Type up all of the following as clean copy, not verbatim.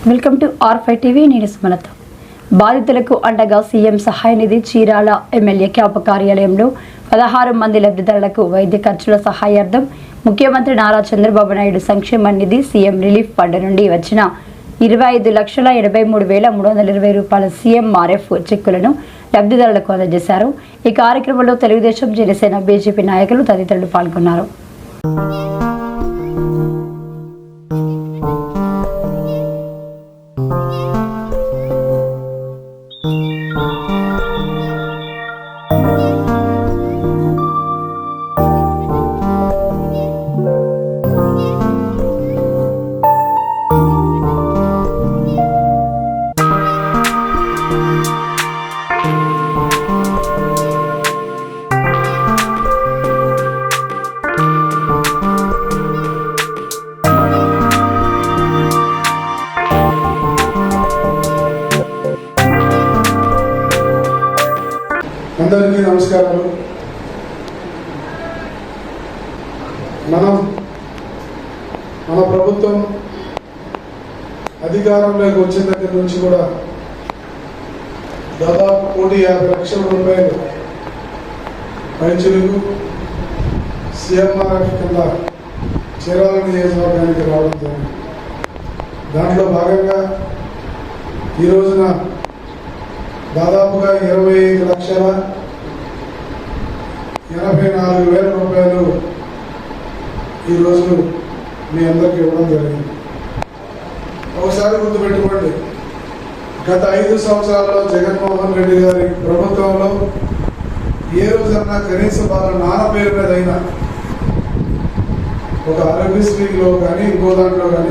Welcome to R5 TV. నేను సుమలత. బాధితులకు అండగా సీఎం సహాయ నిధి చీరాల ఎమ్మెల్యే క్యాంపు కార్యాలయంలో 16 మంది లబ్ధిదారులకు వైద్య ఖర్చుల సహాయార్థం ముఖ్యమంత్రి నారా చంద్రబాబు నాయుడు సంక్షేమ నిధి సీఎం రిలీఫ్ ఫండ్ నుండి వచ్చిన 25,83,320 రూపాయల CMRF చెక్కులను లబ్ధిదారులకు అందజేశారు. ఈ కార్యక్రమంలో తెలుగుదేశం, జనసేన, బీజేపీ నాయకులు తదితరులు పాల్గొన్నారు. అందరికీ నమస్కారాలు. మన ప్రభుత్వం అధికారంలోకి వచ్చిన దగ్గర నుంచి కూడా దాదాపు 1,50,00,000 రూపాయలు రైతులకు CMRF కింద చీరాల నియోజకవర్గానికి రావడం జరిగింది. దాంట్లో భాగంగా ఈ రోజున దాదాపుగా 25,84,000 రూపాయలు ఈరోజు మీ అందరికీ ఇవ్వడం జరిగింది. ఒకసారి గుర్తుపెట్టుకోండి, గత 5 సంవత్సరాల్లో జగన్మోహన్ రెడ్డి గారి ప్రభుత్వంలో ఏ రోజన్నా కనీసం వాళ్ళ నాన్న పేరు మీద అయినా ఒక ఆరోగ్యశ్రీలో కానీ ఇంకో దాంట్లో కానీ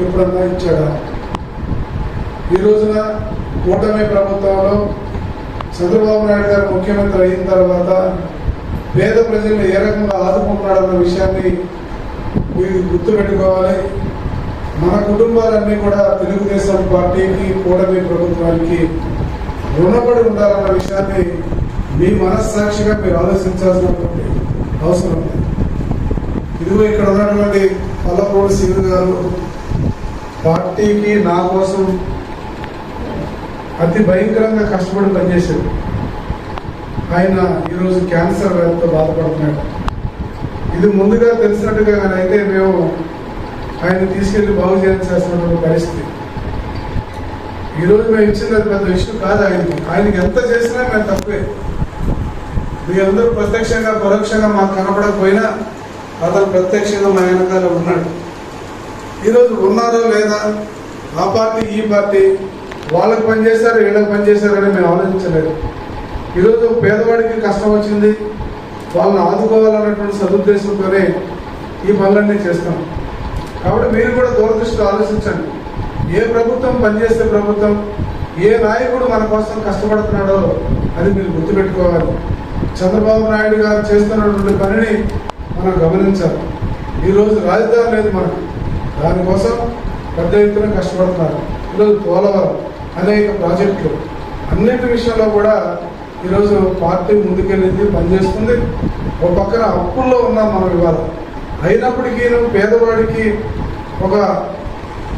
ఎప్పుడన్నా ఇచ్చాడా? ఈ రోజున కూటమి ప్రభుత్వంలో చంద్రబాబు నాయుడు గారు ముఖ్యమంత్రి అయిన తర్వాత పేద ప్రజలను ఏ రకంగా ఆదుకుంటున్నాడన్న విషయాన్ని మీరు గుర్తుపెట్టుకోవాలి. మన కుటుంబాలన్నీ కూడా తెలుగుదేశం పార్టీకి, కూటమి ప్రభుత్వానికి రుణపడి ఉండాలన్న విషయాన్ని మీ మనస్సాక్షిగా మీరు ఆలోచించాల్సినటువంటి అవసరం ఉంది. ఇదిగో ఇక్కడ ఉన్నటువంటి పల్లపూడి సింగ్ గారు పార్టీకి నా కోసం అతి భయంకరంగా కష్టపడి పనిచేశాడు. ఆయన ఈరోజు క్యాన్సర్ వ్యాధితో బాధపడుతున్నాడు. ఇది ముందుగా తెలిసినట్టుగా అయితే మేము ఆయన తీసుకెళ్లి బాగు చేయాల్సినటువంటి పరిస్థితి. ఈరోజు మేము ఇచ్చింది అది పెద్ద విషయం కాదు. ఆయనకి ఎంత చేసినా మేము తప్పే. మీ అందరూ ప్రత్యక్షంగా పరోక్షంగా మాకు కనపడకపోయినా అతను ప్రత్యక్షంగా మా వెనకాల ఉన్నాడు. ఈరోజు ఉన్నారో లేదా ఆ పార్టీ ఈ పార్టీ వాళ్ళకి పనిచేశారు, వీళ్ళకి పనిచేశారని మేము ఆలోచించలేదు. ఈరోజు పేదవాడికి కష్టం వచ్చింది, వాళ్ళని ఆదుకోవాలన్నటువంటి సదుద్దేశంతోనే ఈ పనులన్నీ చేస్తాం. కాబట్టి మీరు కూడా దూరదృష్టిలో ఆలోచించండి. ఏ ప్రభుత్వం పనిచేసే ప్రభుత్వం, ఏ నాయకుడు మన కోసం కష్టపడుతున్నాడో అది మీరు గుర్తుపెట్టుకోవాలి. చంద్రబాబు నాయుడు గారు చేస్తున్నటువంటి పనిని మనం గమనించాలి. ఈరోజు రాజధాని లేదు మనకు, దానికోసం పెద్ద ఎత్తున కష్టపడుతున్నారు. ఈరోజు పోలవరం, అనేక ప్రాజెక్టులు, అన్నింటి విషయంలో కూడా ఈరోజు పార్టీ ముందుకెళ్ళింది, పనిచేస్తుంది. ఒక పక్కన అప్పుల్లో ఉన్నాం మనం ఇవాళ. అయినప్పటికీ పేదవాడికి ఒక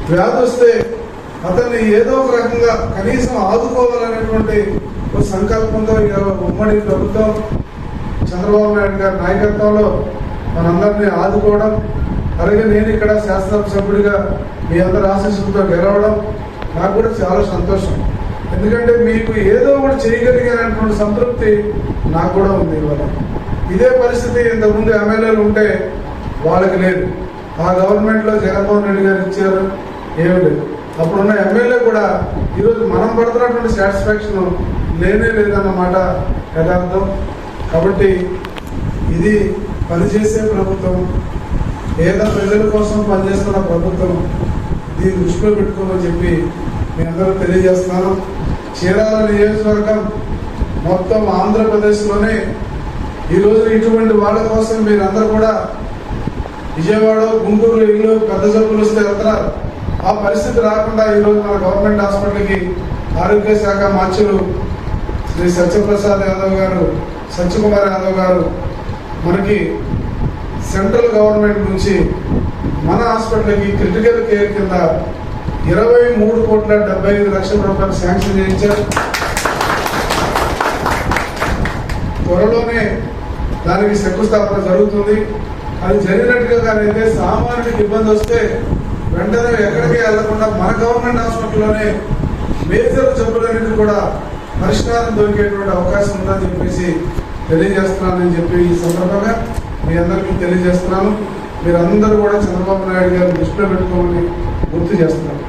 వ్యాధి వస్తే అతన్ని ఏదో ఒక రకంగా కనీసం ఆదుకోవాలనేటువంటి ఒక సంకల్పంతో ఉమ్మడి ప్రభుత్వం చంద్రబాబు నాయుడు గారి నాయకత్వంలో మనందరినీ ఆదుకోవడం, అలాగే నేను ఇక్కడ శాసనసభ్యుడిగా మీ అందరి ఆశీస్సులతో గెలవడం నాకు కూడా చాలా సంతోషం. ఎందుకంటే మీకు ఏదో ఒకటి చేయగలిగానటువంటి సంతృప్తి నాకు కూడా ఉంది. ఇవాళ ఇదే పరిస్థితి ఇంతకుముందు ఎమ్మెల్యేలు ఉంటే వాళ్ళకి లేదు. ఆ గవర్నమెంట్లో జగన్మోహన్ రెడ్డి గారు ఇచ్చారు, ఏమీ లేదు. అప్పుడున్న ఎమ్మెల్యే కూడా ఈరోజు మనం పడుతున్నటువంటి సాటిస్ఫాక్షన్ లేనే లేదన్నమాట యథార్థం. కాబట్టి ఇది పనిచేసే ప్రభుత్వం, పేద ప్రజల కోసం పనిచేస్తున్న ప్రభుత్వం. దీన్ని దృష్టిలో పెట్టుకోమని చెప్పి మీ అందరూ తెలియజేస్తున్నాను. చీరాల నియోజకవర్గం మొత్తం ఆంధ్రప్రదేశ్లోనే ఈరోజు ఇటువంటి వాళ్ళ కోసం మీరందరూ కూడా విజయవాడ, గుంటూరు ఇల్లు పెద్ద జబ్బులు వస్తే వెళ్తున్నారు. ఆ పరిస్థితి రాకుండా ఈరోజు మన గవర్నమెంట్ హాస్పిటల్కి ఆరోగ్య శాఖ మంత్రులు శ్రీ సత్యకుమార్ యాదవ్ గారు మనకి సెంట్రల్ గవర్నమెంట్ నుంచి మన హాస్పిటల్కి క్రిటికల్ కేర్ కింద 23,75,00,000 శాంక్షన్ చేయించారు. త్వరలోనే దానికి శంకుస్థాపన జరుగుతుంది. అది జరిగినట్టుగానైతే సామాన్యుడికి ఇబ్బంది వస్తే వెంటనే ఎక్కడికి వెళ్లకుండా మన గవర్నమెంట్ హాస్పిటల్లోనే మేజర్ జబ్బులన్నిటి కూడా పరిష్కారం దొరికేటువంటి అవకాశం ఉందని చెప్పేసి తెలియజేస్తున్నానని చెప్పి ఈ సందర్భంగా మీ అందరికీ తెలియజేస్తున్నాను. మీరందరూ కూడా చంద్రబాబు నాయుడు గారిని దృష్టిలో పెట్టుకోమని గుర్తు చేస్తున్నాను.